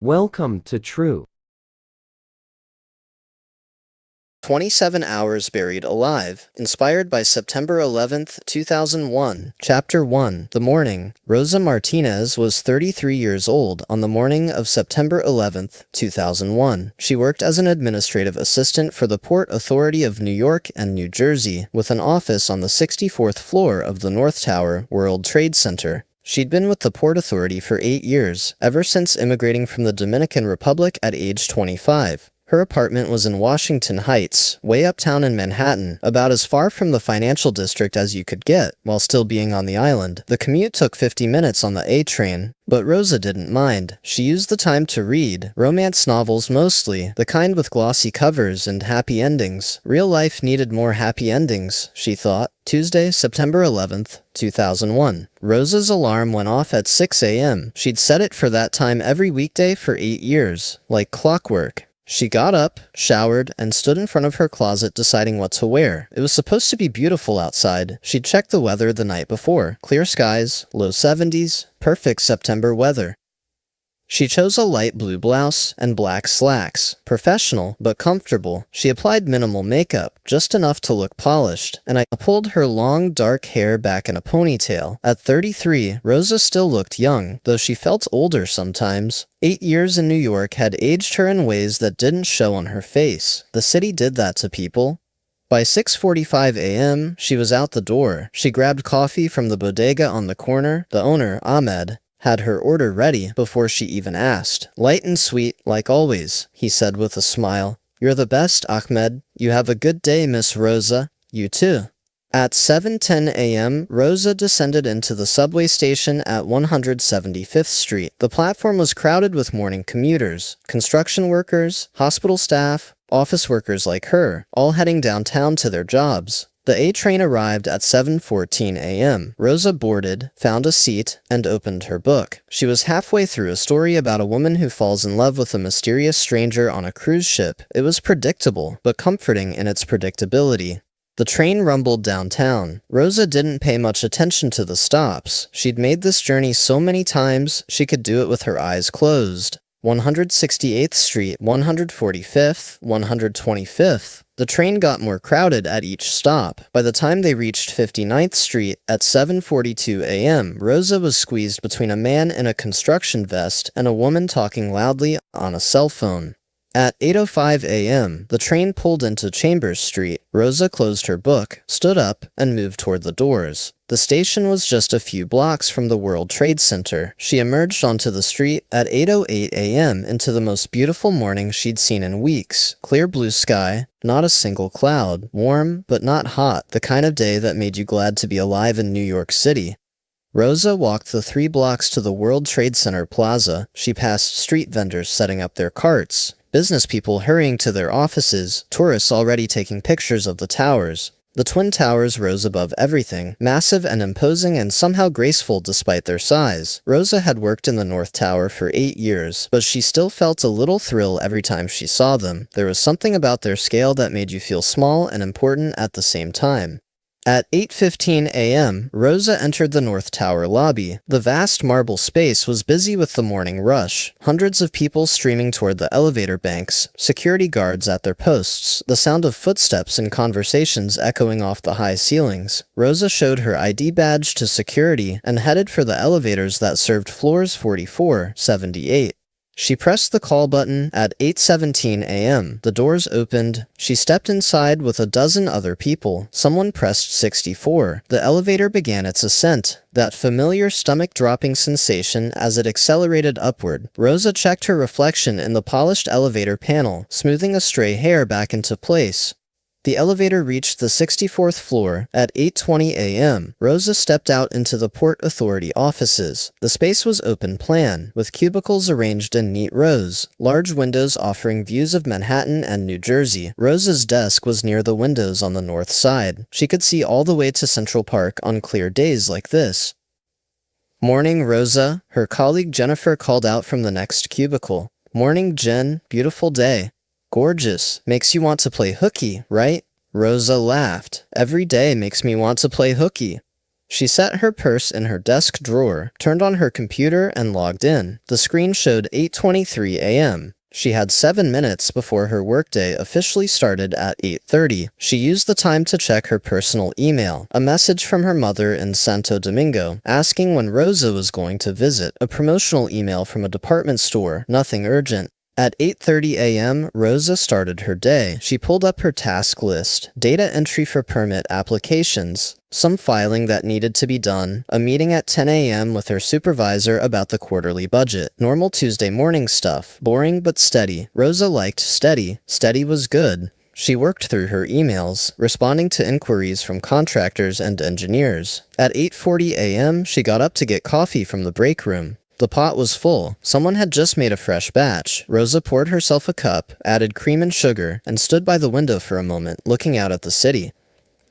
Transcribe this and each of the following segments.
Welcome to True. 27 Hours Buried Alive, inspired by September 11th, 2001. Chapter 1. The Morning. Rosa Martinez was 33 years old on the morning of September 11th, 2001. She worked as an administrative assistant for the Port Authority of New York and New Jersey, with an office on the 64th floor of the North Tower, World Trade Center. She'd been with the Port Authority for 8 years, ever since immigrating from the Dominican Republic at age 25. Her apartment was in Washington Heights, way uptown in Manhattan, about as far from the financial district as you could get, while still being on the island. The commute took 50 minutes on the A train, but Rosa didn't mind. She used the time to read, romance novels mostly, the kind with glossy covers and happy endings. Real life needed more happy endings, she thought. Tuesday, September 11th, 2001. Rosa's alarm went off at 6 a.m. She'd set it for that time every weekday for 8 years, like clockwork. She got up, showered, and stood in front of her closet deciding what to wear. It was supposed to be beautiful outside. She'd checked the weather the night before. Clear skies, low 70s, perfect September weather. She chose a light blue blouse and black slacks. Professional, but comfortable. She applied minimal makeup, just enough to look polished, and I pulled her long, dark hair back in a ponytail. At 33, Rosa still looked young, though she felt older sometimes. 8 years in New York had aged her in ways that didn't show on her face. The city did that to people. By 6:45 a.m., she was out the door. She grabbed coffee from the bodega on the corner. The owner, Ahmed, had her order ready before she even asked. Light and sweet, like always, he said with a smile. You're the best, Ahmed. You have a good day, Miss Rosa. You too. At 7:10 a.m., Rosa descended into the subway station at 175th Street. The platform was crowded with morning commuters, construction workers, hospital staff, office workers like her, all heading downtown to their jobs. The A train arrived at 7:14 a.m. Rosa boarded, found a seat, and opened her book. She was halfway through a story about a woman who falls in love with a mysterious stranger on a cruise ship. It was predictable, but comforting in its predictability. The train rumbled downtown. Rosa didn't pay much attention to the stops. She'd made this journey so many times, she could do it with her eyes closed. 168th Street, 145th, 125th. The train got more crowded at each stop. By the time they reached 59th Street at 7:42 a.m., Rosa was squeezed between a man in a construction vest and a woman talking loudly on a cell phone. At 8:05 a.m., the train pulled into Chambers Street. Rosa closed her book, stood up, and moved toward the doors. The station was just a few blocks from the World Trade Center. She emerged onto the street at 8:08 a.m. into the most beautiful morning she'd seen in weeks. Clear blue sky, not a single cloud. Warm, but not hot, the kind of day that made you glad to be alive in New York City. Rosa walked the 3 blocks to the World Trade Center plaza. She passed street vendors setting up their carts, business people hurrying to their offices, tourists already taking pictures of the towers. The Twin Towers rose above everything, massive and imposing and somehow graceful despite their size. Rosa had worked in the North Tower for 8 years, but she still felt a little thrill every time she saw them. There was something about their scale that made you feel small and important at the same time. At 8:15 a.m., Rosa entered the North Tower lobby. The vast marble space was busy with the morning rush. Hundreds of people streaming toward the elevator banks, security guards at their posts, the sound of footsteps and conversations echoing off the high ceilings. Rosa showed her ID badge to security and headed for the elevators that served floors 44, 78. She pressed the call button at 8:17 a.m. The doors opened. She stepped inside with a dozen other people. Someone pressed 64. The elevator began its ascent. That familiar stomach-dropping sensation as it accelerated upward. Rosa checked her reflection in the polished elevator panel, smoothing a stray hair back into place. The elevator reached the 64th floor at 8:20 a.m. Rosa stepped out into the Port Authority offices. The space was open plan, with cubicles arranged in neat rows, large windows offering views of Manhattan and New Jersey. Rosa's desk was near the windows on the north side. She could see all the way to Central Park on clear days like this. Morning, Rosa, her colleague Jennifer called out from the next cubicle. Morning, Jen. Beautiful day. Gorgeous. Makes you want to play hooky, right? Rosa laughed. Every day makes me want to play hooky. She set her purse in her desk drawer, turned on her computer, and logged in. The screen showed 8:23 a.m. She had 7 minutes before her workday officially started at 8:30. She used the time to check her personal email, a message from her mother in Santo Domingo, asking when Rosa was going to visit, a promotional email from a department store, nothing urgent. At 8:30 a.m., Rosa started her day. She pulled up her task list, data entry for permit applications, some filing that needed to be done, a meeting at 10 a.m. with her supervisor about the quarterly budget. Normal Tuesday morning stuff, boring but steady. Rosa liked steady. Steady was good. She worked through her emails, responding to inquiries from contractors and engineers. At 8:40 a.m., she got up to get coffee from the break room. The pot was full. Someone had just made a fresh batch. Rosa poured herself a cup, added cream and sugar, and stood by the window for a moment, looking out at the city.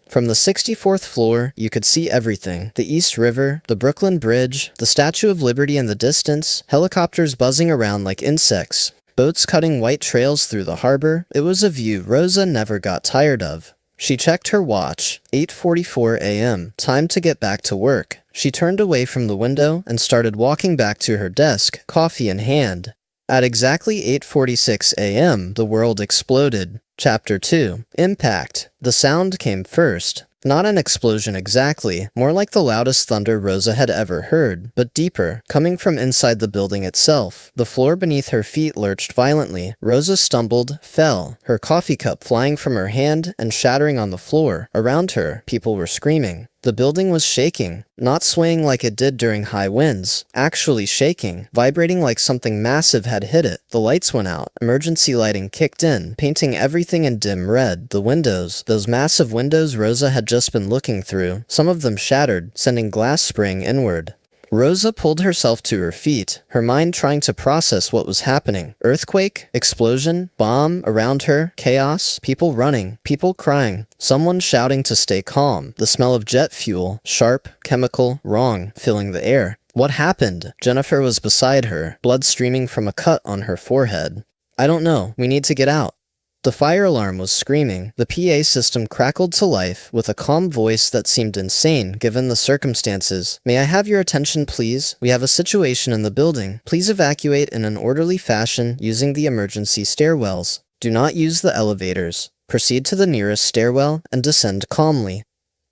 From the 64th floor, you could see everything. The East River, the Brooklyn Bridge, the Statue of Liberty in the distance, helicopters buzzing around like insects, boats cutting white trails through the harbor. It was a view Rosa never got tired of. She checked her watch. 8:44 a.m. Time to get back to work. She turned away from the window and started walking back to her desk, coffee in hand. At exactly 8:46 a.m., the world exploded. Chapter 2. Impact. The sound came first. Not an explosion exactly, more like the loudest thunder Rosa had ever heard, but deeper, coming from inside the building itself. The floor beneath her feet lurched violently. Rosa stumbled, fell, her coffee cup flying from her hand and shattering on the floor. Around her, people were screaming. The building was shaking, not swaying like it did during high winds, actually shaking, vibrating like something massive had hit it. The lights went out, emergency lighting kicked in, painting everything in dim red. The windows, those massive windows Rosa had just been looking through, some of them shattered, sending glass spraying inward. Rosa pulled herself to her feet, her mind trying to process what was happening. Earthquake, explosion, bomb, around her, chaos, people running, people crying, someone shouting to stay calm. The smell of jet fuel, sharp, chemical, wrong, filling the air. What happened? Jennifer was beside her, blood streaming from a cut on her forehead. I don't know, we need to get out. The fire alarm was screaming. The PA system crackled to life with a calm voice that seemed insane given the circumstances. May I have your attention, please? We have a situation in the building. Please evacuate in an orderly fashion using the emergency stairwells. Do not use the elevators. Proceed to the nearest stairwell and descend calmly.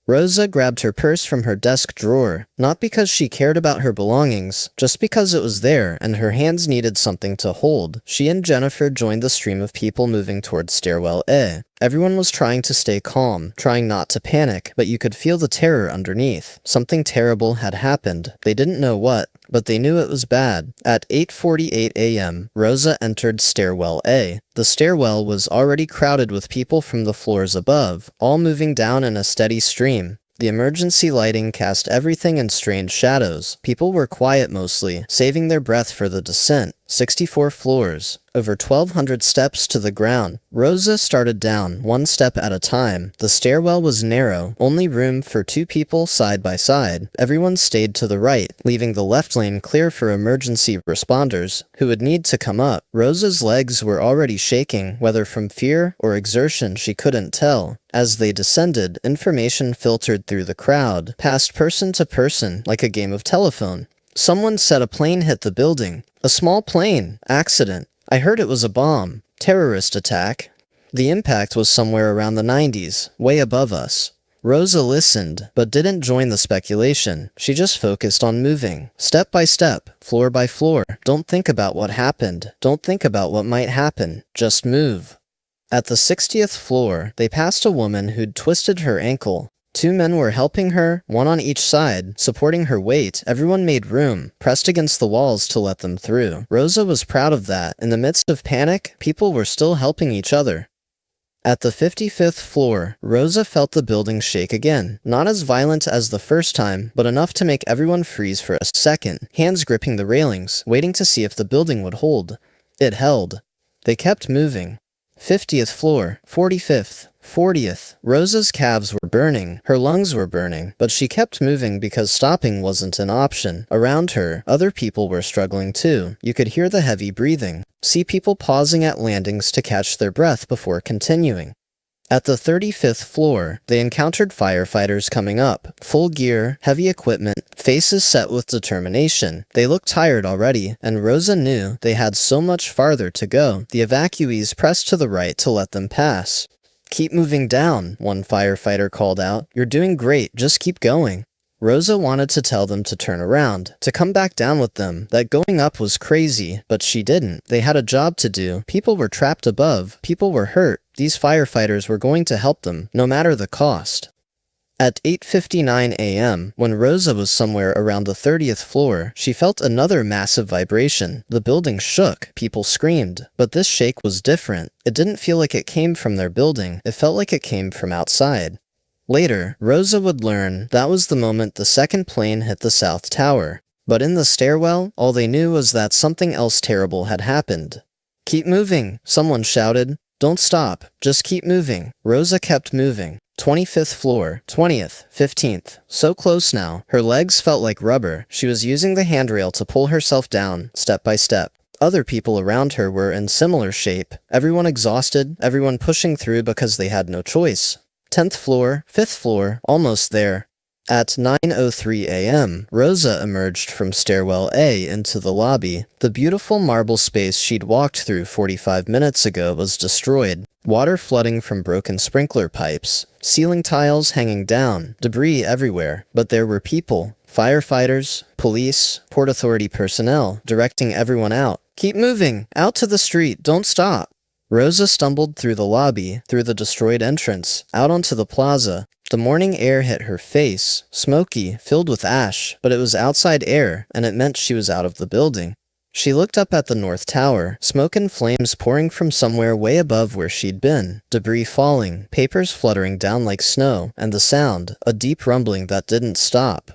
Rosa grabbed her purse from her desk drawer, not because she cared about her belongings, just because it was there and her hands needed something to hold. She and Jennifer joined the stream of people moving towards stairwell A. Everyone was trying to stay calm, trying not to panic, but you could feel the terror underneath. Something terrible had happened. They didn't know what, but they knew it was bad. At 8:48 a.m., Rosa entered stairwell A. The stairwell was already crowded with people from the floors above, all moving down in a steady stream. The emergency lighting cast everything in strange shadows. People were quiet mostly, saving their breath for the descent. 64 floors. Over 1,200 steps to the ground. Rosa started down, one step at a time. The stairwell was narrow, only room for 2 people side by side. Everyone stayed to the right, leaving the left lane clear for emergency responders, who would need to come up. Rosa's legs were already shaking, whether from fear or exertion she couldn't tell. As they descended, information filtered through the crowd, passed person to person, like a game of telephone. Someone said a plane hit the building. A small plane. Accident. I heard it was a bomb. Terrorist attack. The impact was somewhere around the 90s, way above us. Rosa listened, but didn't join the speculation. She just focused on moving. Step by step, floor by floor. Don't think about what happened. Don't think about what might happen. Just move. At the 60th floor, they passed a woman who'd twisted her ankle. 2 men were helping her, one on each side, supporting her weight. Everyone made room, pressed against the walls to let them through. Rosa was proud of that. In the midst of panic, people were still helping each other. At the 55th floor, Rosa felt the building shake again. Not as violent as the first time, but enough to make everyone freeze for a second, hands gripping the railings, waiting to see if the building would hold. It held. They kept moving. 50th floor, 45th, 40th. Rosa's calves were burning, her lungs were burning, but she kept moving because stopping wasn't an option. Around her, other people were struggling too. You could hear the heavy breathing, see people pausing at landings to catch their breath before continuing. At the 35th floor, they encountered firefighters coming up. Full gear, heavy equipment, faces set with determination. They looked tired already, and Rosa knew they had so much farther to go. The evacuees pressed to the right to let them pass. "Keep moving down," one firefighter called out. "You're doing great, just keep going." Rosa wanted to tell them to turn around, to come back down with them, that going up was crazy, but she didn't. They had a job to do. People were trapped above. People were hurt. These firefighters were going to help them, no matter the cost. At 8:59 a.m., when Rosa was somewhere around the 30th floor, she felt another massive vibration. The building shook. People screamed. But this shake was different. It didn't feel like it came from their building. It felt like it came from outside. Later, Rosa would learn that was the moment the second plane hit the South Tower. But in the stairwell, all they knew was that something else terrible had happened. "Keep moving," someone shouted. "Don't stop. Just keep moving." Rosa kept moving. 25th floor, 20th, 15th. So close now. Her legs felt like rubber. She was using the handrail to pull herself down, step by step. Other people around her were in similar shape. Everyone exhausted, everyone pushing through because they had no choice. 10th floor, 5th floor, almost there. At 9:03 a.m., Rosa emerged from stairwell A into the lobby. The beautiful marble space she'd walked through 45 minutes ago was destroyed. Water flooding from broken sprinkler pipes, ceiling tiles hanging down, debris everywhere. But there were people, firefighters, police, Port Authority personnel, directing everyone out. "Keep moving! Out to the street! Don't stop!" Rosa stumbled through the lobby, through the destroyed entrance, out onto the plaza. The morning air hit her face, smoky, filled with ash, but it was outside air, and it meant she was out of the building. She looked up at the North Tower, smoke and flames pouring from somewhere way above where she'd been, debris falling, papers fluttering down like snow, and the sound, a deep rumbling that didn't stop.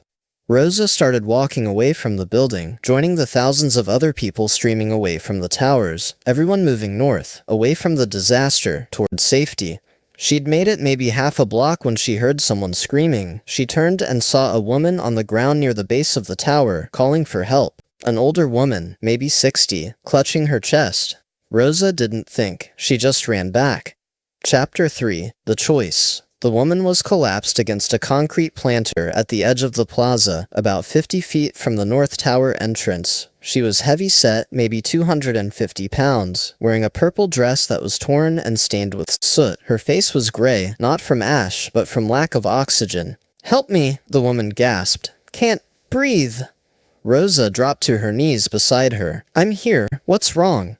Rosa started walking away from the building, joining the thousands of other people streaming away from the towers, everyone moving north, away from the disaster, towards safety. She'd made it maybe half a block when she heard someone screaming. She turned and saw a woman on the ground near the base of the tower, calling for help. An older woman, maybe 60, clutching her chest. Rosa didn't think. She just ran back. Chapter 3. The Choice. The woman was collapsed against a concrete planter at the edge of the plaza, about 50 feet from the North Tower entrance. She was heavy-set, maybe 250 pounds, wearing a purple dress that was torn and stained with soot. Her face was gray, not from ash, but from lack of oxygen. "Help me," the woman gasped. "Can't breathe." Rosa dropped to her knees beside her. "I'm here. What's wrong?"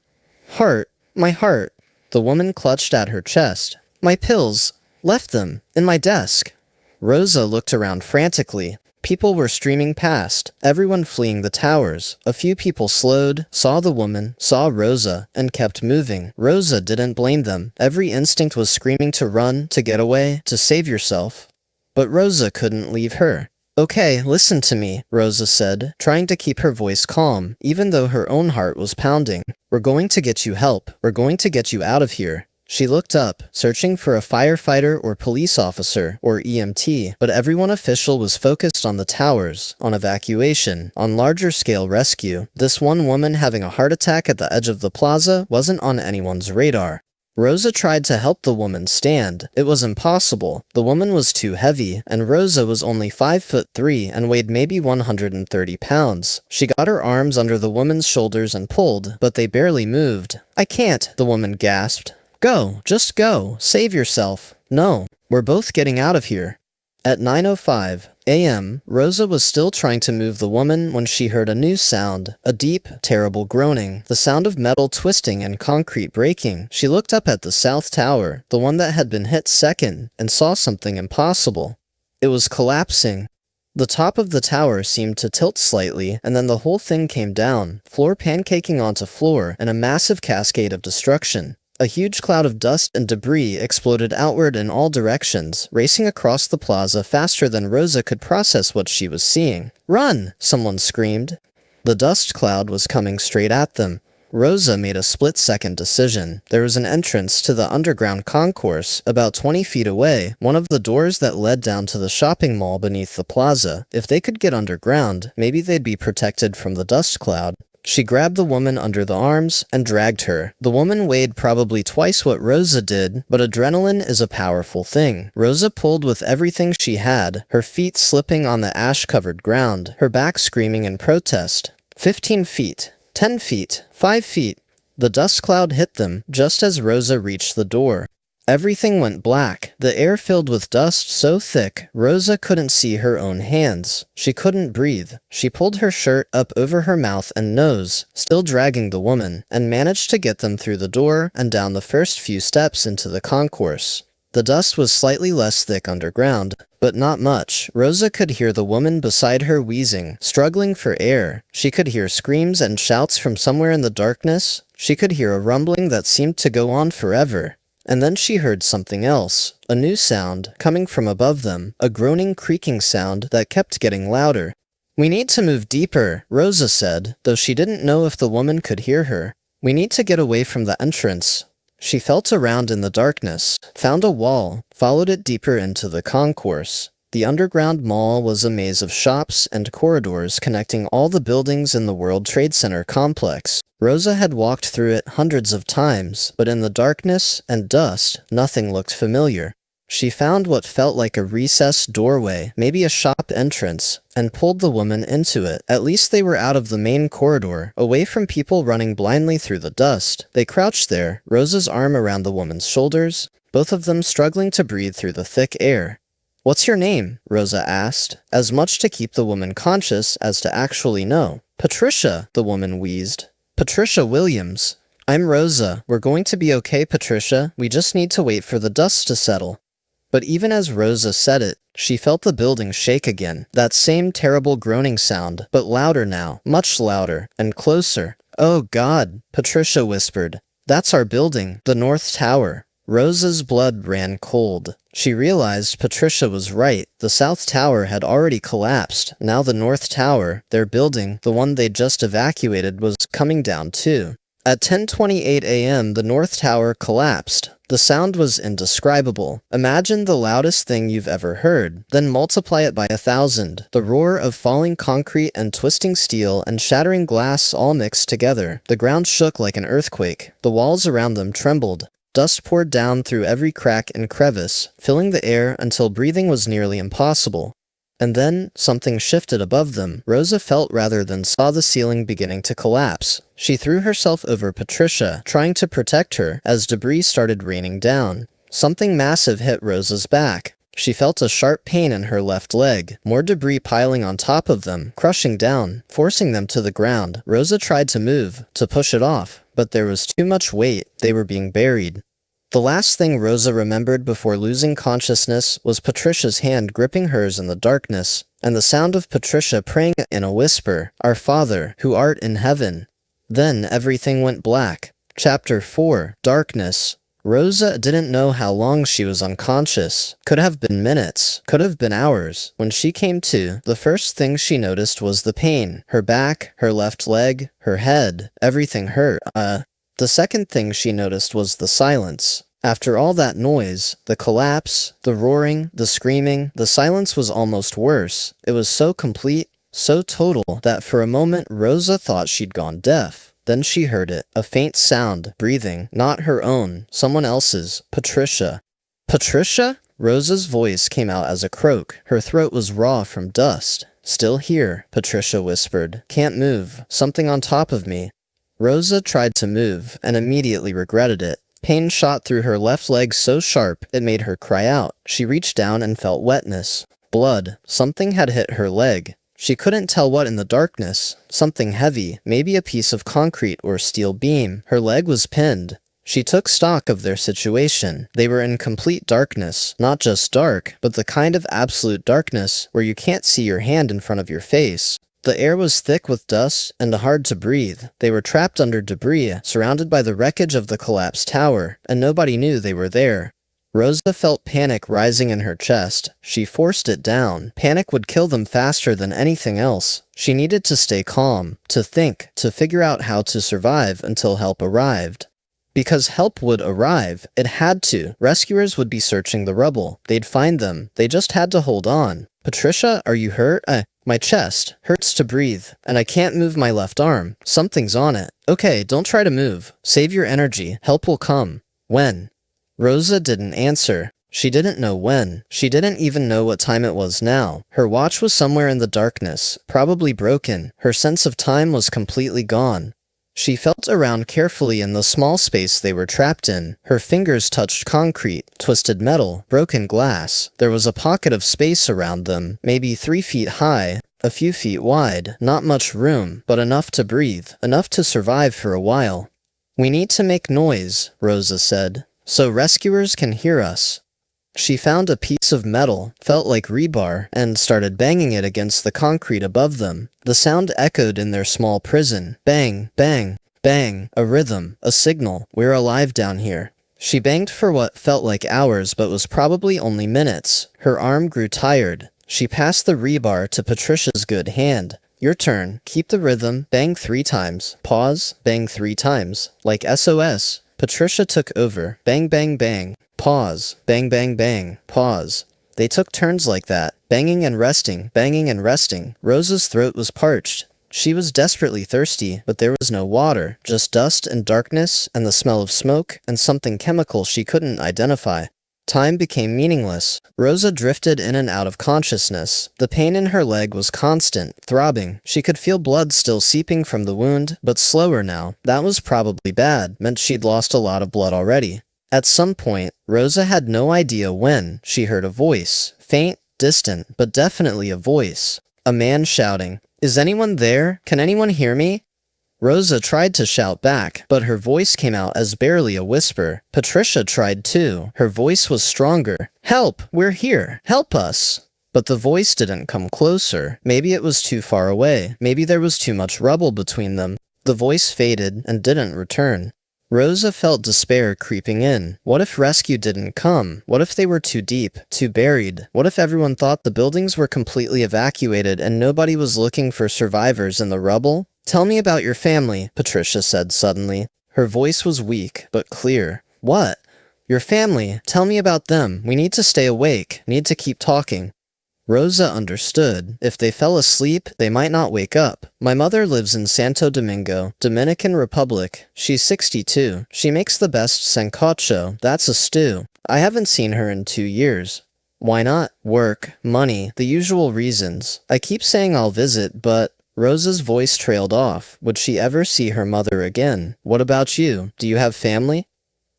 "Heart. My heart." The woman clutched at her chest. "My pills. Left them. In my desk." Rosa looked around frantically. People were streaming past, everyone fleeing the towers. A few people slowed, saw the woman, saw Rosa, and kept moving. Rosa didn't blame them. Every instinct was screaming to run, to get away, to save yourself. But Rosa couldn't leave her. "Okay, listen to me," Rosa said, trying to keep her voice calm, even though her own heart was pounding. "We're going to get you help. We're going to get you out of here." She looked up, searching for a firefighter or police officer, or EMT, but everyone official was focused on the towers, on evacuation, on larger-scale rescue. This one woman having a heart attack at the edge of the plaza wasn't on anyone's radar. Rosa tried to help the woman stand. It was impossible. The woman was too heavy, and Rosa was only 5'3" and weighed maybe 130 pounds. She got her arms under the woman's shoulders and pulled, but they barely moved. "I can't," the woman gasped. "Go, just go, save yourself." "No, we're both getting out of here." At 9:05 a.m., Rosa was still trying to move the woman when she heard a new sound, a deep, terrible groaning, the sound of metal twisting and concrete breaking. She looked up at the South Tower, the one that had been hit second, and saw something impossible. It was collapsing. The top of the tower seemed to tilt slightly, and then the whole thing came down, floor pancaking onto floor, in a massive cascade of destruction. A huge cloud of dust and debris exploded outward in all directions, racing across the plaza faster than Rosa could process what she was seeing. "Run!" someone screamed. The dust cloud was coming straight at them. Rosa made a split-second decision. There was an entrance to the underground concourse, about 20 feet away, one of the doors that led down to the shopping mall beneath the plaza. If they could get underground, maybe they'd be protected from the dust cloud. She grabbed the woman under the arms and dragged her. The woman weighed probably twice what Rosa did, but adrenaline is a powerful thing. Rosa pulled with everything she had, her feet slipping on the ash-covered ground, her back screaming in protest. 15 feet, 10 feet, 5 feet. The dust cloud hit them just as Rosa reached the door. Everything went black, the air filled with dust so thick, Rosa couldn't see her own hands. She couldn't breathe. She pulled her shirt up over her mouth and nose, still dragging the woman, and managed to get them through the door and down the first few steps into the concourse. The dust was slightly less thick underground, but not much. Rosa could hear the woman beside her wheezing, struggling for air. She could hear screams and shouts from somewhere in the darkness. She could hear a rumbling that seemed to go on forever. And then she heard something else, a new sound coming from above them, a groaning, creaking sound that kept getting louder. "We need to move deeper," Rosa said, though she didn't know if the woman could hear her. "We need to get away from the entrance." She felt around in the darkness, found a wall, followed it deeper into the concourse. The underground mall was a maze of shops and corridors connecting all the buildings in the World Trade Center complex. Rosa had walked through it hundreds of times, but in the darkness and dust, nothing looked familiar. She found what felt like a recessed doorway, maybe a shop entrance, and pulled the woman into it. At least they were out of the main corridor, away from people running blindly through the dust. They crouched there, Rosa's arm around the woman's shoulders, both of them struggling to breathe through the thick air. "What's your name?" Rosa asked, as much to keep the woman conscious as to actually know. "Patricia," the woman wheezed. "Patricia Williams." "I'm Rosa. We're going to be okay, Patricia. We just need to wait for the dust to settle." But even as Rosa said it, she felt the building shake again. That same terrible groaning sound, but louder now, much louder, and closer. "Oh God," Patricia whispered. "That's our building, the North Tower." Rosa's blood ran cold. She realized Patricia was right. The South Tower had already collapsed. Now the North Tower, their building, the one they'd just evacuated, was coming down too. At 10:28 a.m., the North Tower collapsed. The sound was indescribable. Imagine the loudest thing you've ever heard, then multiply it by 1,000. The roar of falling concrete and twisting steel and shattering glass all mixed together. The ground shook like an earthquake. The walls around them trembled. Dust poured down through every crack and crevice, filling the air until breathing was nearly impossible. And then, something shifted above them. Rosa felt rather than saw the ceiling beginning to collapse. She threw herself over Patricia, trying to protect her, as debris started raining down. Something massive hit Rosa's back. She felt a sharp pain in her left leg, more debris piling on top of them, crushing down, forcing them to the ground. Rosa tried to move, to push it off, but there was too much weight. They were being buried. The last thing Rosa remembered before losing consciousness was Patricia's hand gripping hers in the darkness, and the sound of Patricia praying in a whisper, "Our Father, who art in heaven." Then everything went black. Chapter 4. Darkness. Rosa didn't know how long she was unconscious. Could have been minutes, could have been hours. When she came to, the first thing she noticed was the pain. Her back, her left leg, her head, everything hurt. The second thing she noticed was the silence. After all that noise, the collapse, the roaring, the screaming, the silence was almost worse. It was so complete, so total, that for a moment Rosa thought she'd gone deaf. Then she heard it, a faint sound, breathing, not her own, someone else's, Patricia. "Patricia?" Rosa's voice came out as a croak. Her throat was raw from dust. "Still here," Patricia whispered. "Can't move. Something on top of me." Rosa tried to move, and immediately regretted it. Pain shot through her left leg so sharp, it made her cry out. She reached down and felt wetness. Blood. Something had hit her leg. She couldn't tell what in the darkness. Something heavy, maybe a piece of concrete or steel beam. Her leg was pinned. She took stock of their situation. They were in complete darkness. Not just dark, but the kind of absolute darkness where you can't see your hand in front of your face. The air was thick with dust and hard to breathe. They were trapped under debris, surrounded by the wreckage of the collapsed tower, and nobody knew they were there. Rosa felt panic rising in her chest. She forced it down. Panic would kill them faster than anything else. She needed to stay calm, to think, to figure out how to survive until help arrived. Because help would arrive, it had to. Rescuers would be searching the rubble. They'd find them. They just had to hold on. "Patricia, are you hurt?" My chest hurts to breathe, and I can't move my left arm. Something's on it. Okay, don't try to move. Save your energy. Help will come. When? Rosa didn't answer. She didn't know when. She didn't even know what time it was now. Her watch was somewhere in the darkness, probably broken. Her sense of time was completely gone. She felt around carefully in the small space they were trapped in. Her fingers touched concrete, twisted metal, broken glass. There was a pocket of space around them, maybe 3 feet high, a few feet wide. Not much room, but enough to breathe, enough to survive for a while. We need to make noise, Rosa said, so rescuers can hear us. She found a piece of metal, felt like rebar, and started banging it against the concrete above them. The sound echoed in their small prison. Bang, bang, bang, a rhythm, a signal. We're alive down here. She banged for what felt like hours but was probably only minutes. Her arm grew tired. She passed the rebar to Patricia's good hand. Your turn. Keep the rhythm. Bang 3 times. Pause. Bang 3 times. Like SOS. Patricia took over. Bang, bang, bang. Pause. Bang, bang, bang. Pause. They took turns like that, banging and resting, banging and resting. Rosa's throat was parched. She was desperately thirsty, but there was no water, just dust and darkness and the smell of smoke and something chemical she couldn't identify. Time became meaningless. Rosa drifted in and out of consciousness. The pain in her leg was constant, throbbing. She could feel blood still seeping from the wound, but slower now. That was probably bad, meant she'd lost a lot of blood already. At some point, Rosa had no idea when, she heard a voice. Faint, distant, but definitely a voice. A man shouting, "Is anyone there? Can anyone hear me?" Rosa tried to shout back, but her voice came out as barely a whisper. Patricia tried too. Her voice was stronger. "Help! We're here! Help us!" But the voice didn't come closer. Maybe it was too far away. Maybe there was too much rubble between them. The voice faded and didn't return. Rosa felt despair creeping in. What if rescue didn't come? What if they were too deep, too buried? What if everyone thought the buildings were completely evacuated and nobody was looking for survivors in the rubble? "Tell me about your family," Patricia said suddenly. Her voice was weak, but clear. "What?" "Your family. Tell me about them. We need to stay awake. Need to keep talking." Rosa understood. If they fell asleep, they might not wake up. "My mother lives in Santo Domingo, Dominican Republic. She's 62. She makes the best sancocho. That's a stew. I haven't seen her in 2 years. "Why not?" "Work, money, the usual reasons. I keep saying I'll visit, but..." Rosa's voice trailed off. Would she ever see her mother again? "What about you? Do you have family?"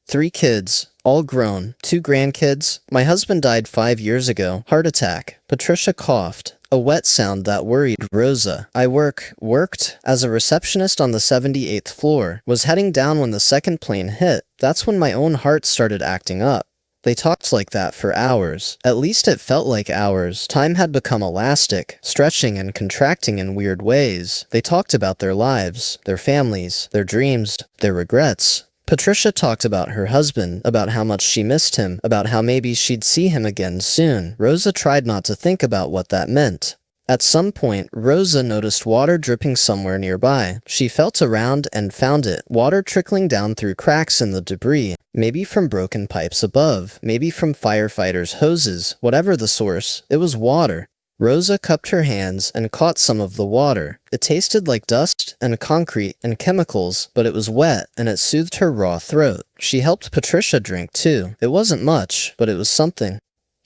3 kids. All grown. 2 grandkids. My husband died 5 years ago. Heart attack. Patricia coughed. A wet sound that worried Rosa. I worked as a receptionist on the 78th floor. Was heading down when the second plane hit. That's when my own heart started acting up. They talked like that for hours. At least it felt like hours. Time had become elastic, stretching and contracting in weird ways. They talked about their lives, their families, their dreams, their regrets. Patricia talked about her husband, about how much she missed him, about how maybe she'd see him again soon. Rosa tried not to think about what that meant. At some point, Rosa noticed water dripping somewhere nearby. She felt around and found it, water trickling down through cracks in the debris. Maybe from broken pipes above, maybe from firefighters' hoses. Whatever the source, it was water. Rosa cupped her hands and caught some of the water. It tasted like dust and concrete and chemicals, but it was wet and it soothed her raw throat. She helped Patricia drink too. It wasn't much, but it was something.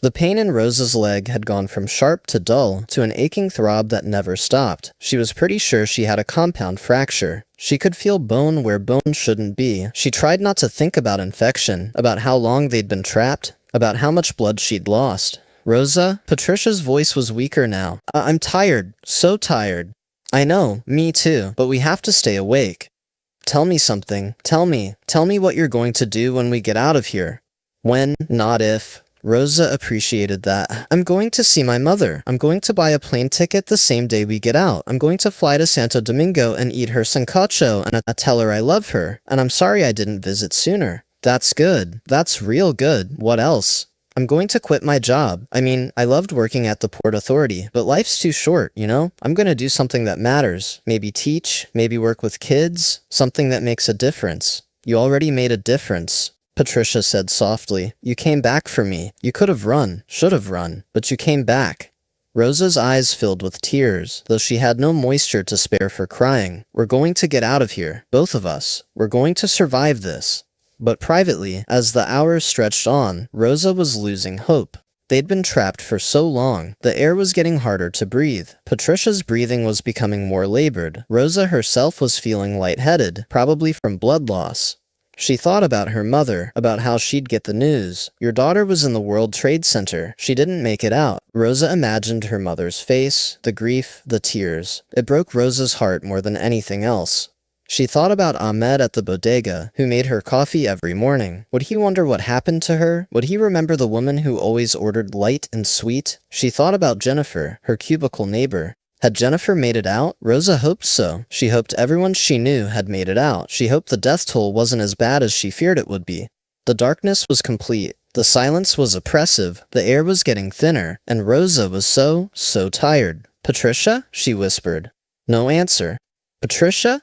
The pain in Rosa's leg had gone from sharp to dull to an aching throb that never stopped. She was pretty sure she had a compound fracture. She could feel bone where bone shouldn't be. She tried not to think about infection, about how long they'd been trapped, about how much blood she'd lost. "Rosa?" Patricia's voice was weaker now. I'm tired. So tired." "I know. Me too. But we have to stay awake." "Tell me something. Tell me. Tell me what you're going to do when we get out of here." "When, not if." Rosa appreciated that. "I'm going to see my mother. I'm going to buy a plane ticket the same day we get out. I'm going to fly to Santo Domingo and eat her sancocho and I tell her I love her. And I'm sorry I didn't visit sooner." "That's good. That's real good. What else?" "I'm going to quit my job. I mean, I loved working at the Port Authority, but life's too short, you know? I'm going to do something that matters. Maybe teach, maybe work with kids, something that makes a difference." "You already made a difference," Patricia said softly. "You came back for me. You could have run, should have run, but you came back." Rosa's eyes filled with tears, though she had no moisture to spare for crying. "We're going to get out of here, both of us. We're going to survive this." But privately, as the hours stretched on, Rosa was losing hope. They'd been trapped for so long, the air was getting harder to breathe. Patricia's breathing was becoming more labored. Rosa herself was feeling lightheaded, probably from blood loss. She thought about her mother, about how she'd get the news. Your daughter was in the World Trade Center. She didn't make it out. Rosa imagined her mother's face, the grief, the tears. It broke Rosa's heart more than anything else. She thought about Ahmed at the bodega, who made her coffee every morning. Would he wonder what happened to her? Would he remember the woman who always ordered light and sweet? She thought about Jennifer, her cubicle neighbor. Had Jennifer made it out? Rosa hoped so. She hoped everyone she knew had made it out. She hoped the death toll wasn't as bad as she feared it would be. The darkness was complete. The silence was oppressive. The air was getting thinner, and Rosa was so tired. "Patricia?" she whispered. No answer. "Patricia?"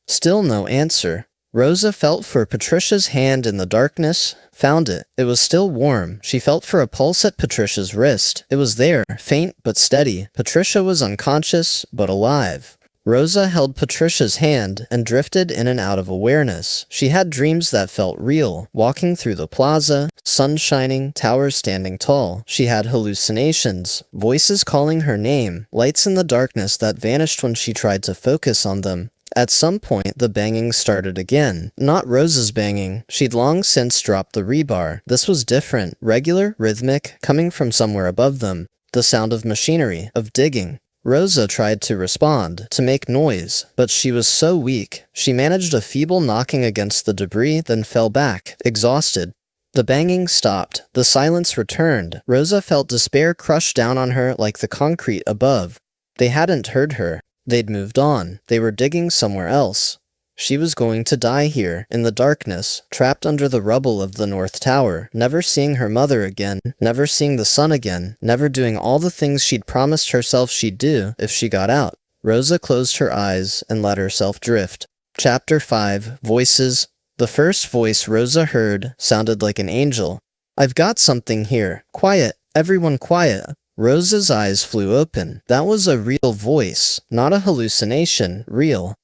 Still no answer. Rosa felt for Patricia's hand in the darkness, found it. It was still warm. She felt for a pulse at Patricia's wrist. It was there, faint but steady. Patricia was unconscious, but alive. Rosa held Patricia's hand and drifted in and out of awareness. She had dreams that felt real. Walking through the plaza, sun shining, towers standing tall. She had hallucinations, voices calling her name, lights in the darkness that vanished when she tried to focus on them. At some point, the banging started again. Not Rosa's banging. She'd long since dropped the rebar. This was different, regular, rhythmic, coming from somewhere above them. The sound of machinery, of digging. Rosa tried to respond, to make noise, but she was so weak. She managed a feeble knocking against the debris, then fell back, exhausted. The banging stopped. The silence returned. Rosa felt despair crush down on her like the concrete above. They hadn't heard her. They'd moved on. They were digging somewhere else. She was going to die here, in the darkness, trapped under the rubble of the North Tower, never seeing her mother again, never seeing the sun again, never doing all the things she'd promised herself she'd do if she got out. Rosa closed her eyes and let herself drift. Chapter 5. Voices. The first voice Rosa heard sounded like an angel. "I've got something here. Quiet. Everyone quiet." Rosa's eyes flew open. That was a real voice, not a hallucination, real.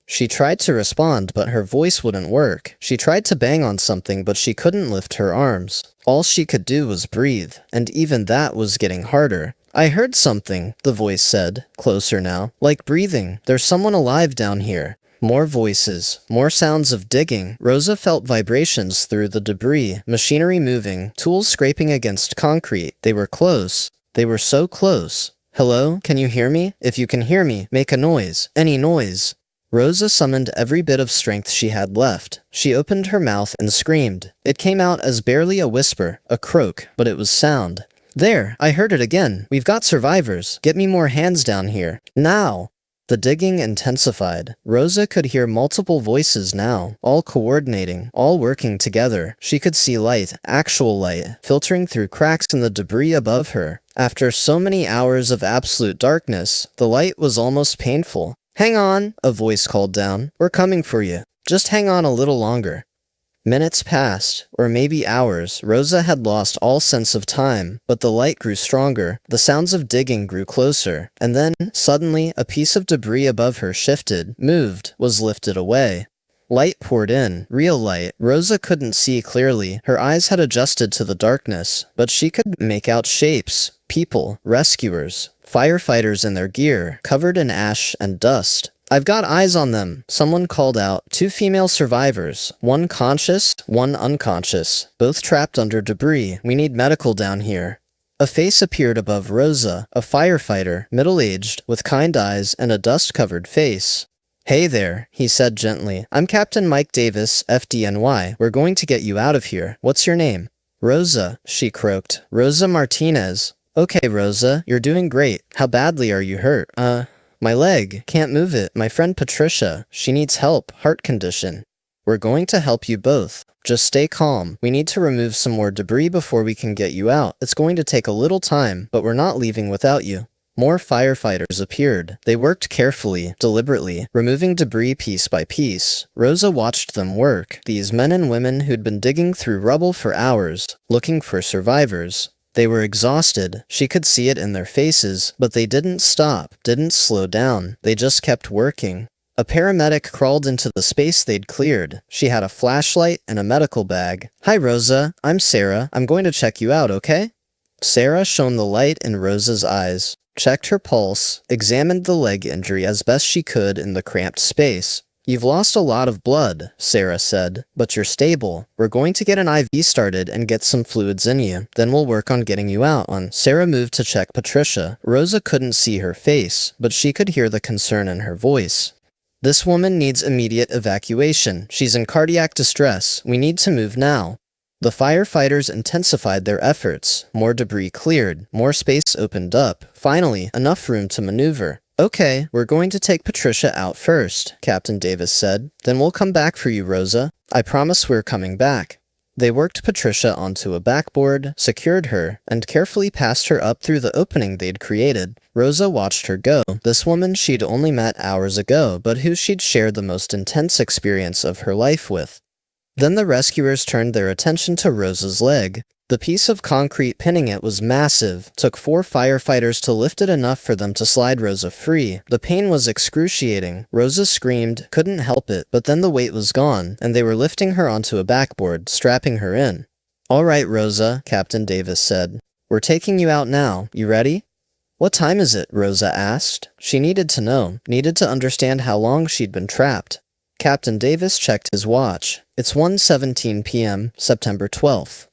She tried to respond, but her voice wouldn't work. She tried to bang on something, but she couldn't lift her arms. All she could do was breathe, and even that was getting harder. "I heard something," the voice said, closer now. "Like breathing. There's someone alive down here." More voices, more sounds of digging. Rosa felt vibrations through the debris, machinery moving, tools scraping against concrete. They were close. They were so close. "Hello? Can you hear me? If you can hear me, make a noise. Any noise." Rosa summoned every bit of strength she had left. She opened her mouth and screamed. It came out as barely a whisper, a croak, but it was sound. "There! I heard it again. We've got survivors. Get me more hands down here. Now!" The digging intensified. Rosa could hear multiple voices now, all coordinating, all working together. She could see light, actual light, filtering through cracks in the debris above her. After so many hours of absolute darkness, the light was almost painful. "Hang on," a voice called down. "We're coming for you. Just hang on a little longer." Minutes passed, or maybe hours. Rosa had lost all sense of time, but the light grew stronger. The sounds of digging grew closer, and then, suddenly, a piece of debris above her shifted, moved, was lifted away. Light poured in, real light. Rosa couldn't see clearly. Her eyes had adjusted to the darkness, but she could make out shapes. People, rescuers, firefighters in their gear, covered in ash and dust. "I've got eyes on them," someone called out. 2 female survivors, one conscious, one unconscious, both trapped under debris. "We need medical down here." A face appeared above Rosa, a firefighter, middle-aged, with kind eyes and a dust-covered face. "Hey there," he said gently. "I'm Captain Mike Davis, FDNY. We're going to get you out of here. What's your name?" "Rosa," she croaked. "Rosa Martinez." "Okay, Rosa, you're doing great. How badly are you hurt?" My leg. Can't move it. My friend Patricia. She needs help. Heart condition." "We're going to help you both. Just stay calm. We need to remove some more debris before we can get you out. It's going to take a little time, but we're not leaving without you." More firefighters appeared. They worked carefully, deliberately, removing debris piece by piece. Rosa watched them work. These men and women who'd been digging through rubble for hours, looking for survivors. They were exhausted. She could see it in their faces, but they didn't stop, didn't slow down. They just kept working. A paramedic crawled into the space they'd cleared. She had a flashlight and a medical bag. "Hi, Rosa. I'm Sarah. I'm going to check you out, okay?" Sarah shone the light in Rosa's eyes, checked her pulse, examined the leg injury as best she could in the cramped space. "You've lost a lot of blood," Sarah said, "but you're stable. We're going to get an IV started and get some fluids in you. Then we'll work on getting you out on." Sarah moved to check Patricia. Rosa couldn't see her face, but she could hear the concern in her voice. "This woman needs immediate evacuation. She's in cardiac distress. We need to move now." The firefighters intensified their efforts. More debris cleared. More space opened up. Finally, enough room to maneuver. "Okay, we're going to take Patricia out first," Captain Davis said. "Then we'll come back for you, Rosa. I promise we're coming back." They worked Patricia onto a backboard, secured her, and carefully passed her up through the opening they'd created. Rosa watched her go. This woman she'd only met hours ago, but who she'd shared the most intense experience of her life with. Then the rescuers turned their attention to Rosa's leg. The piece of concrete pinning it was massive. Took 4 firefighters to lift it enough for them to slide Rosa free. The pain was excruciating. Rosa screamed, couldn't help it, but then the weight was gone, and they were lifting her onto a backboard, strapping her in. "All right, Rosa," Captain Davis said. "We're taking you out now. You ready?" "What time is it?" Rosa asked. She needed to know, needed to understand how long she'd been trapped. Captain Davis checked his watch. "It's 1:17 p.m., September 12th.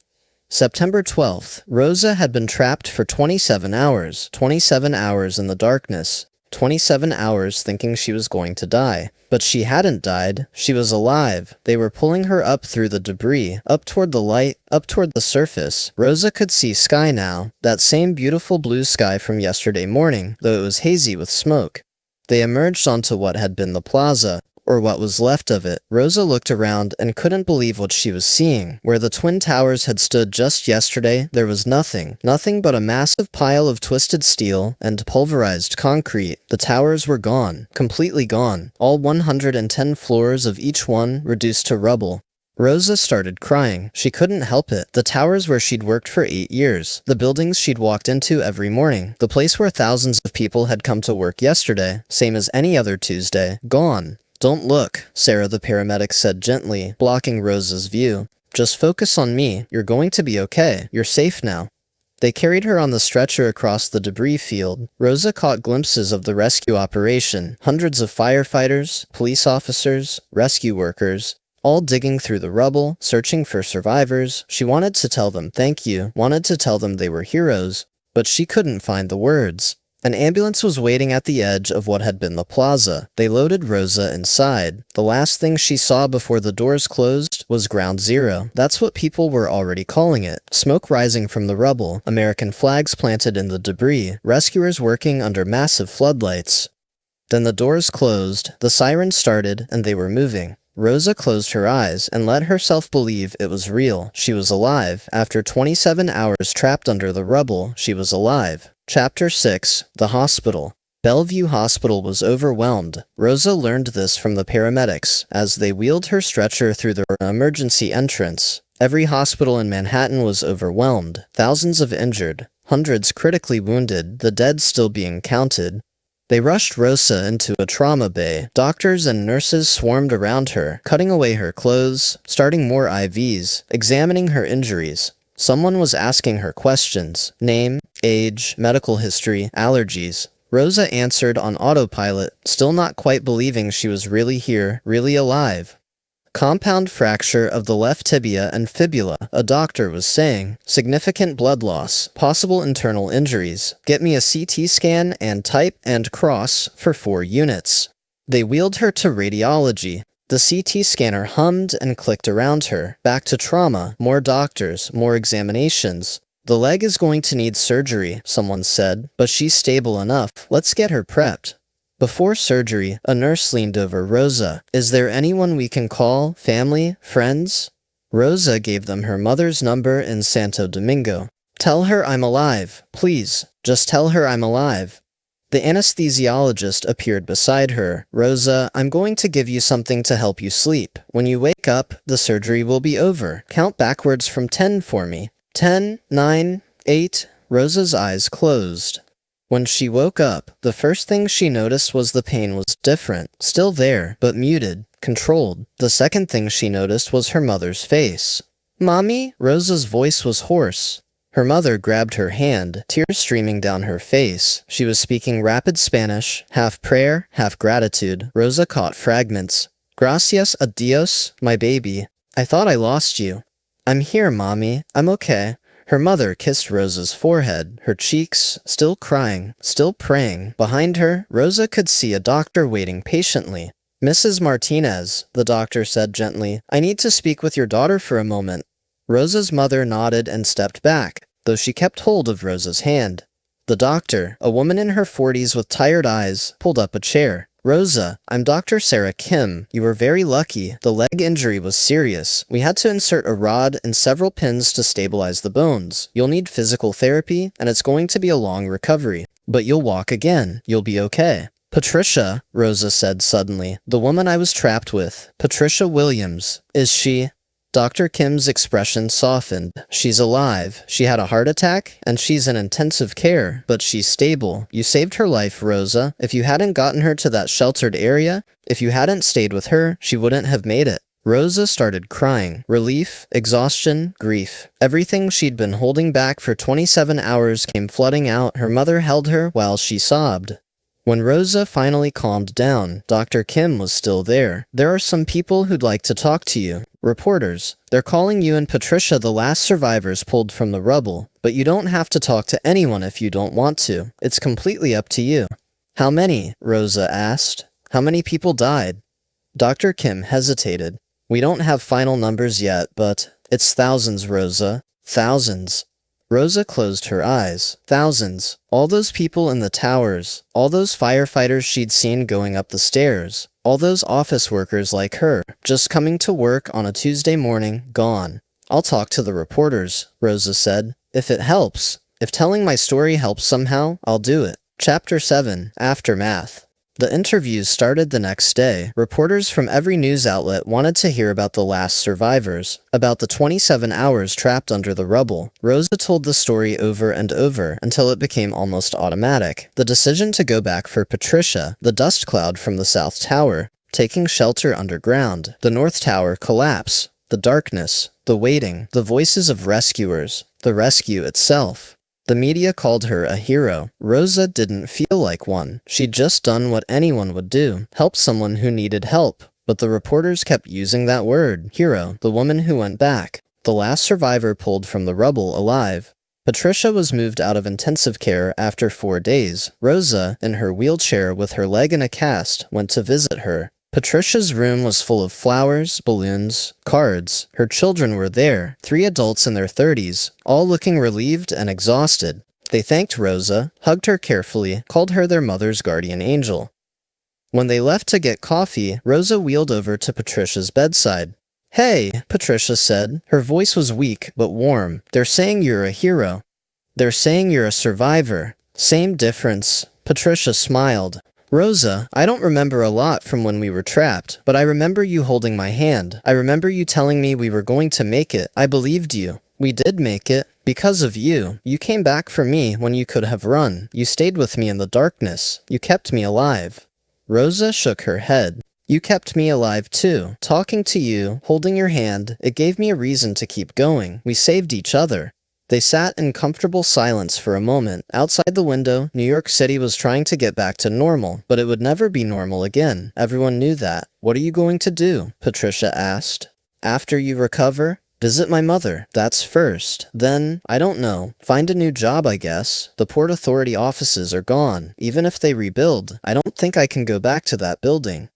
September 12th, Rosa had been trapped for 27 hours. 27 hours in the darkness. 27 hours thinking she was going to die. But she hadn't died. She was alive. They were pulling her up through the debris, up toward the light, up toward the surface. Rosa could see sky now, that same beautiful blue sky from yesterday morning, though it was hazy with smoke. They emerged onto what had been the plaza, or what was left of it. Rosa looked around and couldn't believe what she was seeing. Where the Twin Towers had stood just yesterday, there was nothing. Nothing but a massive pile of twisted steel and pulverized concrete. The towers were gone. Completely gone. All 110 floors of each one reduced to rubble. Rosa started crying. She couldn't help it. The towers where she'd worked for 8 years. The buildings she'd walked into every morning. The place where thousands of people had come to work yesterday, same as any other Tuesday. Gone. "Don't look," Sarah the paramedic said gently, blocking Rosa's view. "Just focus on me. You're going to be okay. You're safe now." They carried her on the stretcher across the debris field. Rosa caught glimpses of the rescue operation. Hundreds of firefighters, police officers, rescue workers, all digging through the rubble, searching for survivors. She wanted to tell them thank you, wanted to tell them they were heroes, but she couldn't find the words. An ambulance was waiting at the edge of what had been the plaza. They loaded Rosa inside. The last thing she saw before the doors closed was Ground Zero. That's what people were already calling it. Smoke rising from the rubble, American flags planted in the debris, rescuers working under massive floodlights. Then the doors closed, the sirens started, and they were moving. Rosa closed her eyes and let herself believe it was real. She was alive. After 27 hours trapped under the rubble, she was alive. Chapter 6. The Hospital. Bellevue Hospital was overwhelmed. Rosa learned this from the paramedics as they wheeled her stretcher through the emergency entrance. Every hospital in Manhattan was overwhelmed. Thousands of injured. Hundreds critically wounded, the dead still being counted. They rushed Rosa into a trauma bay. Doctors and nurses swarmed around her, cutting away her clothes, starting more IVs, examining her injuries. Someone was asking her questions. Name, age, medical history, allergies. Rosa answered on autopilot, still not quite believing she was really here, really alive. "Compound fracture of the left tibia and fibula," a doctor was saying. "Significant blood loss. Possible internal injuries. Get me a CT scan and type and cross for 4 units. They wheeled her to radiology. The CT scanner hummed and clicked around her. Back to trauma. More doctors. More examinations. "The leg is going to need surgery," someone said, "but she's stable enough. Let's get her prepped." Before surgery, a nurse leaned over Rosa. "Is there anyone we can call? Family? Friends?" Rosa gave them her mother's number in Santo Domingo. "Tell her I'm alive. Please, just tell her I'm alive." The anesthesiologist appeared beside her. "Rosa, I'm going to give you something to help you sleep. When you wake up, the surgery will be over. Count backwards from 10 for me. 10, 9, 8. Rosa's eyes closed. When she woke up, the first thing she noticed was the pain was different, still there, but muted, controlled. The second thing she noticed was her mother's face. "Mommy?" Rosa's voice was hoarse. Her mother grabbed her hand, tears streaming down her face. She was speaking rapid Spanish, half prayer, half gratitude. Rosa caught fragments. "Gracias a Dios, my baby. I thought I lost you." "I'm here, Mommy. I'm okay." Her mother kissed Rosa's forehead, her cheeks, still crying, still praying. Behind her, Rosa could see a doctor waiting patiently. "Mrs. Martinez," the doctor said gently, "I need to speak with your daughter for a moment." Rosa's mother nodded and stepped back, though she kept hold of Rosa's hand. The doctor, a woman in her 40s with tired eyes, pulled up a chair. "Rosa, I'm Dr. Sarah Kim. You were very lucky. The leg injury was serious. We had to insert a rod and several pins to stabilize the bones. You'll need physical therapy, and it's going to be a long recovery. But you'll walk again. You'll be okay." "Patricia," Rosa said suddenly, "the woman I was trapped with. Patricia Williams. Is she—" Dr. Kim's expression softened. "She's alive. She had a heart attack, and she's in intensive care, but she's stable. You saved her life, Rosa. If you hadn't gotten her to that sheltered area, if you hadn't stayed with her, she wouldn't have made it." Rosa started crying. Relief, exhaustion, grief. Everything she'd been holding back for 27 hours came flooding out. Her mother held her while she sobbed. When Rosa finally calmed down, Dr. Kim was still there. "There are some people who'd like to talk to you. Reporters. They're calling you and Patricia the last survivors pulled from the rubble. But you don't have to talk to anyone if you don't want to. It's completely up to you." "How many?" Rosa asked. "How many people died?" Dr. Kim hesitated. "We don't have final numbers yet, but it's thousands, Rosa. Thousands." Rosa closed her eyes. Thousands. All those people in the towers. All those firefighters she'd seen going up the stairs. All those office workers like her, just coming to work on a Tuesday morning, gone. "I'll talk to the reporters," Rosa said. "If it helps. If telling my story helps somehow, I'll do it." Chapter 7. Aftermath. The interviews started the next day. Reporters from every news outlet wanted to hear about the last survivors, about the 27 hours trapped under the rubble. Rosa told the story over and over until it became almost automatic. The decision to go back for Patricia, the dust cloud from the South Tower, taking shelter underground, the North Tower collapse, the darkness, the waiting, the voices of rescuers, the rescue itself. The media called her a hero. Rosa didn't feel like one. She'd just done what anyone would do, help someone who needed help. But the reporters kept using that word, hero, the woman who went back, the last survivor pulled from the rubble alive. Patricia was moved out of intensive care after 4 days. Rosa, in her wheelchair with her leg in a cast, went to visit her. Patricia's room was full of flowers, balloons, cards. Her children were there, 3 adults in their 30s, all looking relieved and exhausted. They thanked Rosa, hugged her carefully, called her their mother's guardian angel. When they left to get coffee, Rosa wheeled over to Patricia's bedside. "Hey," Patricia said. Her voice was weak but warm. "They're saying you're a hero. They're saying you're a survivor. Same difference." Patricia smiled. "Rosa, I don't remember a lot from when we were trapped, but I remember you holding my hand. I remember you telling me we were going to make it. I believed you. We did make it. Because of you. You came back for me when you could have run. You stayed with me in the darkness. You kept me alive." Rosa shook her head. "You kept me alive too. Talking to you, holding your hand, it gave me a reason to keep going. We saved each other." They sat in comfortable silence for a moment. Outside the window, New York City was trying to get back to normal, but it would never be normal again. Everyone knew that. "What are you going to do?" Patricia asked. "After you recover? Visit my mother. That's first. Then, I don't know. Find a new job, I guess. The Port Authority offices are gone. Even if they rebuild, I don't think I can go back to that building."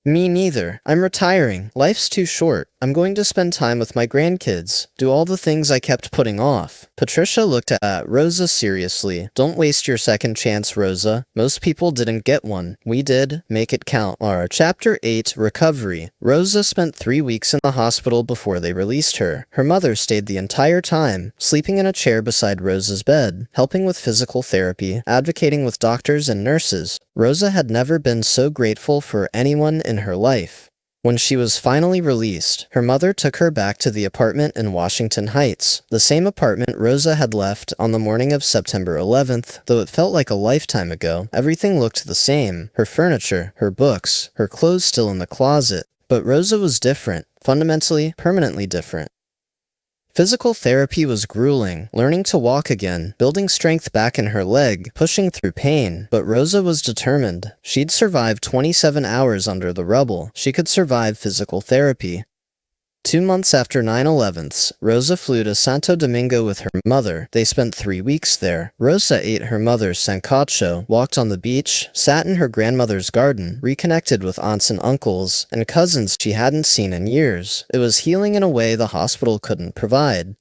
"Me neither. I'm retiring. Life's too short. I'm going to spend time with my grandkids. Do all the things I kept putting off." Patricia looked at Rosa seriously. "Don't waste your second chance, Rosa. Most people didn't get one. We did. Make it count." Chapter 8. Recovery. Rosa spent 3 weeks in the hospital before they released her. Her mother stayed the entire time, sleeping in a chair beside Rosa's bed, helping with physical therapy, advocating with doctors and nurses. Rosa had never been so grateful for anyone in her life. When she was finally released, her mother took her back to the apartment in Washington Heights, the same apartment Rosa had left on the morning of September 11th. Though it felt like a lifetime ago, everything looked the same: her furniture, her books, her clothes still in the closet. But Rosa was different, fundamentally, permanently different. Physical therapy was grueling, learning to walk again, building strength back in her leg, pushing through pain. But Rosa was determined. She'd survive 27 hours under the rubble. She could survive physical therapy. 2 months after 9/11, Rosa flew to Santo Domingo with her mother. They spent 3 weeks there. Rosa ate her mother's sancocho, walked on the beach, sat in her grandmother's garden, reconnected with aunts and uncles, and cousins she hadn't seen in years. It was healing in a way the hospital couldn't provide.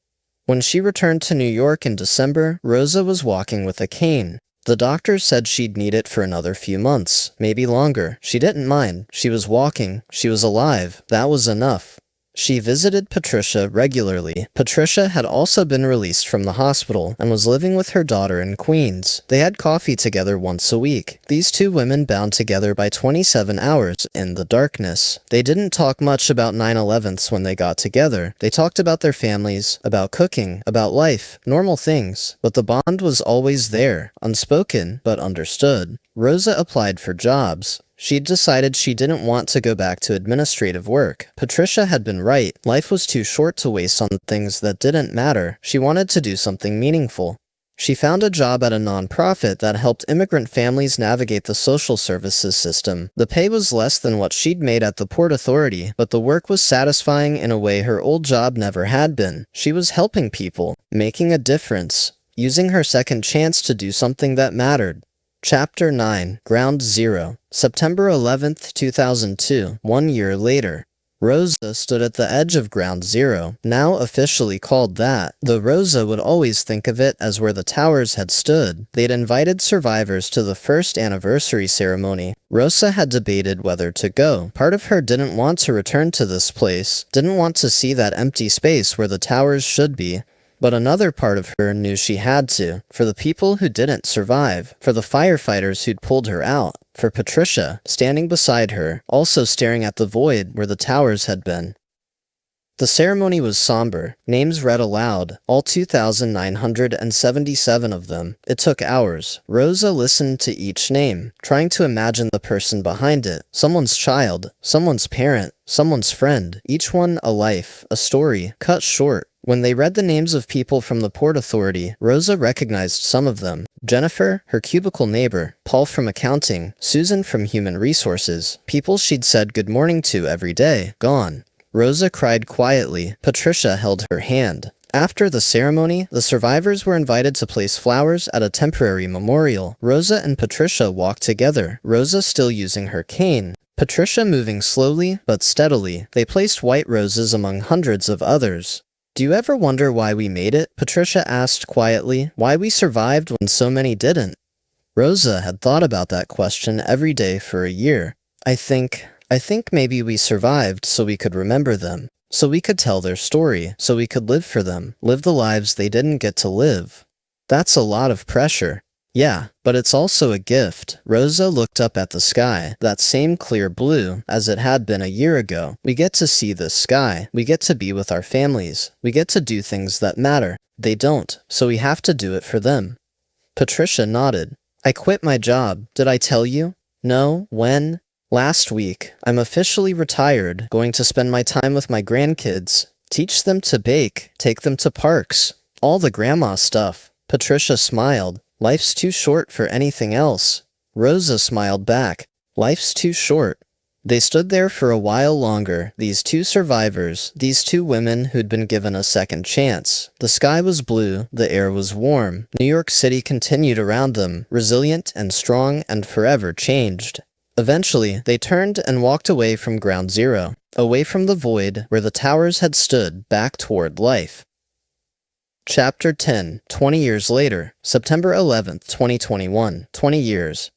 When she returned to New York in December, Rosa was walking with a cane. The doctors said she'd need it for another few months, maybe longer. She didn't mind. She was walking. She was alive. That was enough. She visited Patricia regularly. Patricia had also been released from the hospital and was living with her daughter in Queens. They had coffee together once a week. These two women bound together by 27 hours in the darkness. They didn't talk much about 9/11s when they got together. They talked about their families, about cooking, about life, normal things. But the bond was always there, unspoken but understood. Rosa applied for jobs. She'd decided she didn't want to go back to administrative work. Patricia had been right. Life was too short to waste on things that didn't matter. She wanted to do something meaningful. She found a job at a nonprofit that helped immigrant families navigate the social services system. The pay was less than what she'd made at the Port Authority, but the work was satisfying in a way her old job never had been. She was helping people, making a difference, using her second chance to do something that mattered. Chapter 9, Ground Zero. September 11th, 2002, 1 year later. Rosa stood at the edge of Ground Zero, now officially called that, though Rosa would always think of it as where the towers had stood. They'd invited survivors to the first anniversary ceremony. Rosa had debated whether to go. Part of her didn't want to return to this place, didn't want to see that empty space where the towers should be. But another part of her knew she had to, for the people who didn't survive, for the firefighters who'd pulled her out, for Patricia, standing beside her, also staring at the void where the towers had been. The ceremony was somber. Names read aloud, all 2,977 of them. It took hours. Rosa listened to each name, trying to imagine the person behind it. Someone's child, someone's parent, someone's friend. Each one a life, a story, cut short. When they read the names of people from the Port Authority, Rosa recognized some of them. Jennifer, her cubicle neighbor, Paul from accounting, Susan from human resources, people she'd said good morning to every day, gone. Rosa cried quietly. Patricia held her hand. After the ceremony, the survivors were invited to place flowers at a temporary memorial. Rosa and Patricia walked together, Rosa still using her cane, Patricia moving slowly but steadily. They placed white roses among hundreds of others. "Do you ever wonder why we made it?" Patricia asked quietly. "Why we survived when so many didn't?" Rosa had thought about that question every day for a year. I think maybe we survived so we could remember them, so we could tell their story, so we could live for them, live the lives they didn't get to live." That's a lot of pressure. Yeah, but it's also a gift. Rosa looked up at the sky, that same clear blue as it had been a year ago. We get to see this sky. We get to be with our families. We get to do things that matter. They don't, so we have to do it for them. Patricia nodded. "I quit my job. Did I tell you?" "No, when?" "Last week. I'm officially retired, going to spend my time with my grandkids. Teach them to bake, take them to parks. All the grandma stuff." Patricia smiled. "Life's too short for anything else." Rosa smiled back. "Life's too short." They stood there for a while longer, these two survivors, these two women who'd been given a second chance. The sky was blue, the air was warm. New York City continued around them, resilient and strong and forever changed. Eventually, they turned and walked away from Ground Zero, away from the void where the towers had stood, back toward life. Chapter 10, 20 years later, September 11th, 2021, 20 years.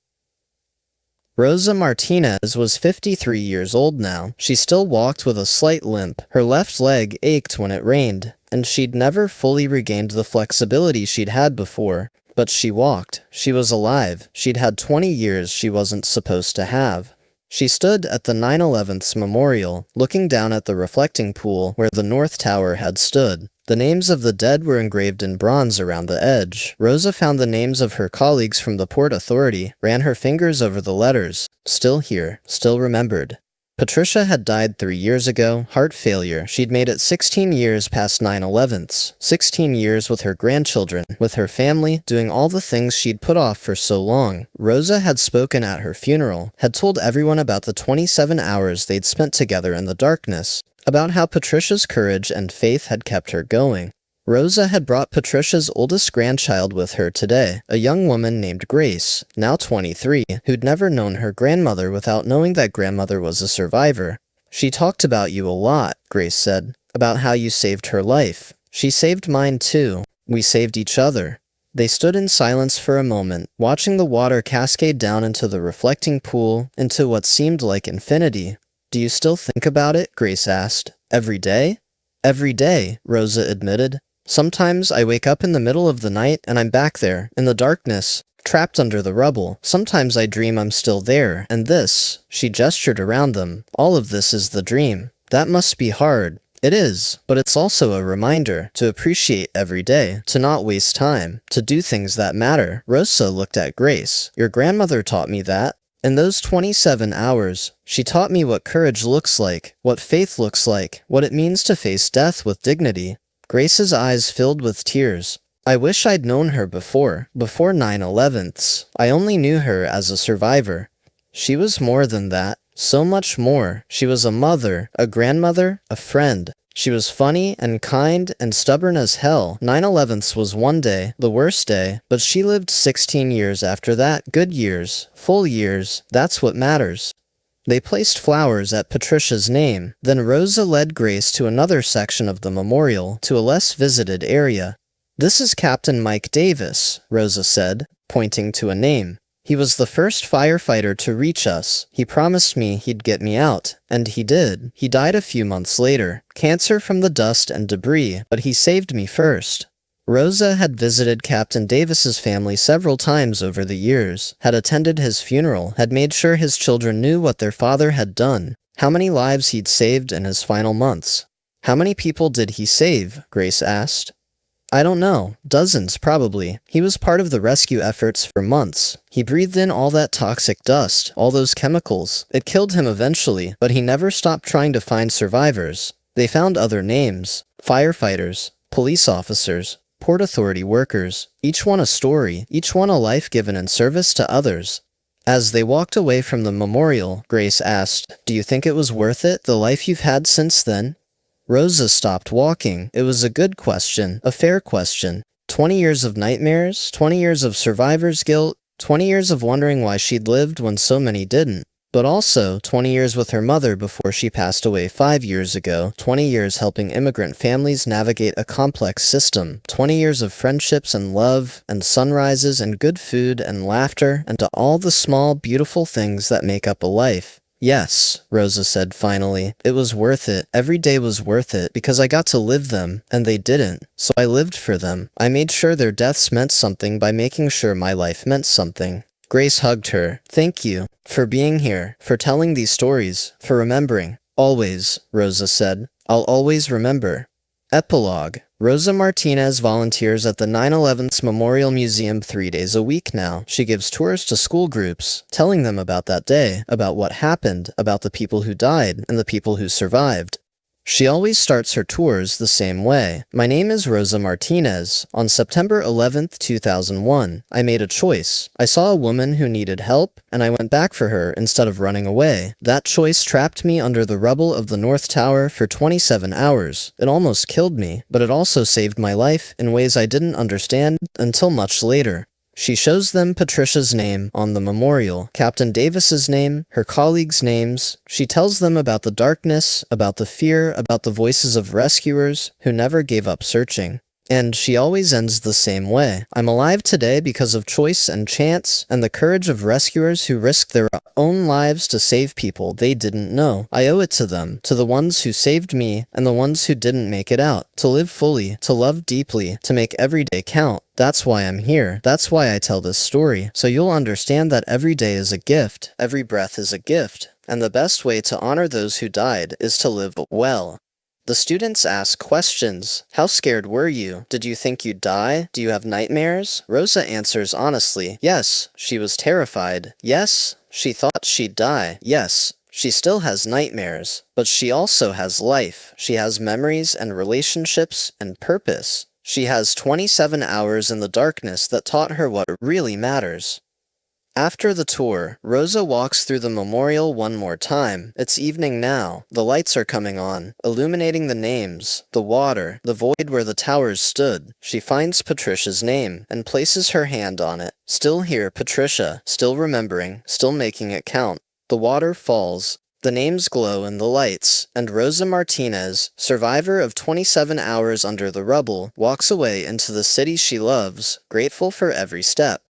Rosa Martinez was 53 years old now. She still walked with a slight limp. Her left leg ached when it rained, and she'd never fully regained the flexibility she'd had before. But she walked. She was alive. She'd had 20 years she wasn't supposed to have. She stood at the 9/11's memorial, looking down at the reflecting pool where the North Tower had stood. The names of the dead were engraved in bronze around the edge. Rosa found the names of her colleagues from the Port Authority, ran her fingers over the letters. Still here, still remembered. Patricia had died 3 years ago, heart failure. She'd made it 16 years past 9/11's. 16 years with her grandchildren, with her family, doing all the things she'd put off for so long. Rosa had spoken at her funeral, had told everyone about the 27 hours they'd spent together in the darkness, about how Patricia's courage and faith had kept her going. Rosa had brought Patricia's oldest grandchild with her today, a young woman named Grace, now 23, who'd never known her grandmother without knowing that grandmother was a survivor. She talked about you a lot, Grace said, about how you saved her life. She saved mine too. We saved each other. They stood in silence for a moment, watching the water cascade down into the reflecting pool, into what seemed like infinity. Do you still think about it? Grace asked. Every day? Every day, Rosa admitted. Sometimes I wake up in the middle of the night and I'm back there, in the darkness, trapped under the rubble. Sometimes I dream I'm still there, and this, she gestured around them, all of this is the dream. That must be hard. It is, but it's also a reminder to appreciate every day, to not waste time, to do things that matter. Rosa looked at Grace. Your grandmother taught me that. In those 27 hours, she taught me what courage looks like, what faith looks like, what it means to face death with dignity. Grace's eyes filled with tears. I wish I'd known her before 9/11's. I only knew her as a survivor. She was more than that, so much more. She was a mother, a grandmother, a friend. She was funny and kind and stubborn as hell. 9/11's was one day, the worst day, but she lived 16 years after that, good years, full years, that's what matters. They placed flowers at Patricia's name. Then Rosa led Grace to another section of the memorial, to a less visited area. This is Captain Mike Davis, Rosa said, pointing to a name. He was the first firefighter to reach us. He promised me he'd get me out, and he did. He died a few months later, cancer from the dust and debris, but he saved me first. Rosa had visited Captain Davis's family several times over the years, had attended his funeral, had made sure his children knew what their father had done, how many lives he'd saved in his final months. How many people did he save? Grace asked. I don't know. Dozens, probably. He was part of the rescue efforts for months. He breathed in all that toxic dust, all those chemicals. It killed him eventually, but he never stopped trying to find survivors. They found other names. Firefighters, police officers, Port Authority workers, each one a story, each one a life given in service to others. As they walked away from the memorial, Grace asked, Do you think it was worth it, the life you've had since then? Rosa stopped walking. It was a good question, a fair question. 20 years of nightmares, 20 years of survivor's guilt, 20 years of wondering why she'd lived when so many didn't. But also, 20 years with her mother before she passed away 5 years ago, 20 years helping immigrant families navigate a complex system, 20 years of friendships and love, and sunrises and good food and laughter, and to all the small, beautiful things that make up a life. Yes, Rosa said finally, it was worth it. Every day was worth it, because I got to live them, and they didn't. So I lived for them. I made sure their deaths meant something by making sure my life meant something. Grace hugged her. Thank you. For being here. For telling these stories. For remembering. Always, Rosa said. I'll always remember. Epilogue. Rosa Martinez volunteers at the 9/11's Memorial Museum 3 days a week now. She gives tours to school groups, telling them about that day, about what happened, about the people who died, and the people who survived. She always starts her tours the same way. My name is Rosa Martinez. On September 11th, 2001, I made a choice. I saw a woman who needed help, and I went back for her instead of running away. That choice trapped me under the rubble of the North Tower for 27 hours. It almost killed me, but it also saved my life in ways I didn't understand until much later. She shows them Patricia's name on the memorial, Captain Davis's name, her colleagues' names. She tells them about the darkness, about the fear, about the voices of rescuers who never gave up searching. And she always ends the same way. I'm alive today because of choice and chance, and the courage of rescuers who risked their own lives to save people they didn't know. I owe it to them, to the ones who saved me, and the ones who didn't make it out. To live fully, to love deeply, to make every day count. That's why I'm here. That's why I tell this story. So you'll understand that every day is a gift. Every breath is a gift. And the best way to honor those who died is to live well. The students ask questions. How scared were you? Did you think you'd die? Do you have nightmares? Rosa answers honestly. Yes, she was terrified. Yes, she thought she'd die. Yes, she still has nightmares. But she also has life. She has memories and relationships and purpose. She has 27 hours in the darkness that taught her what really matters. After the tour, Rosa walks through the memorial one more time. It's evening now. The lights are coming on, illuminating the names, the water, the void where the towers stood. She finds Patricia's name and places her hand on it. Still here, Patricia, still remembering, still making it count. The water falls. The names glow in the lights, and Rosa Martinez, survivor of 27 hours under the rubble, walks away into the city she loves, grateful for every step.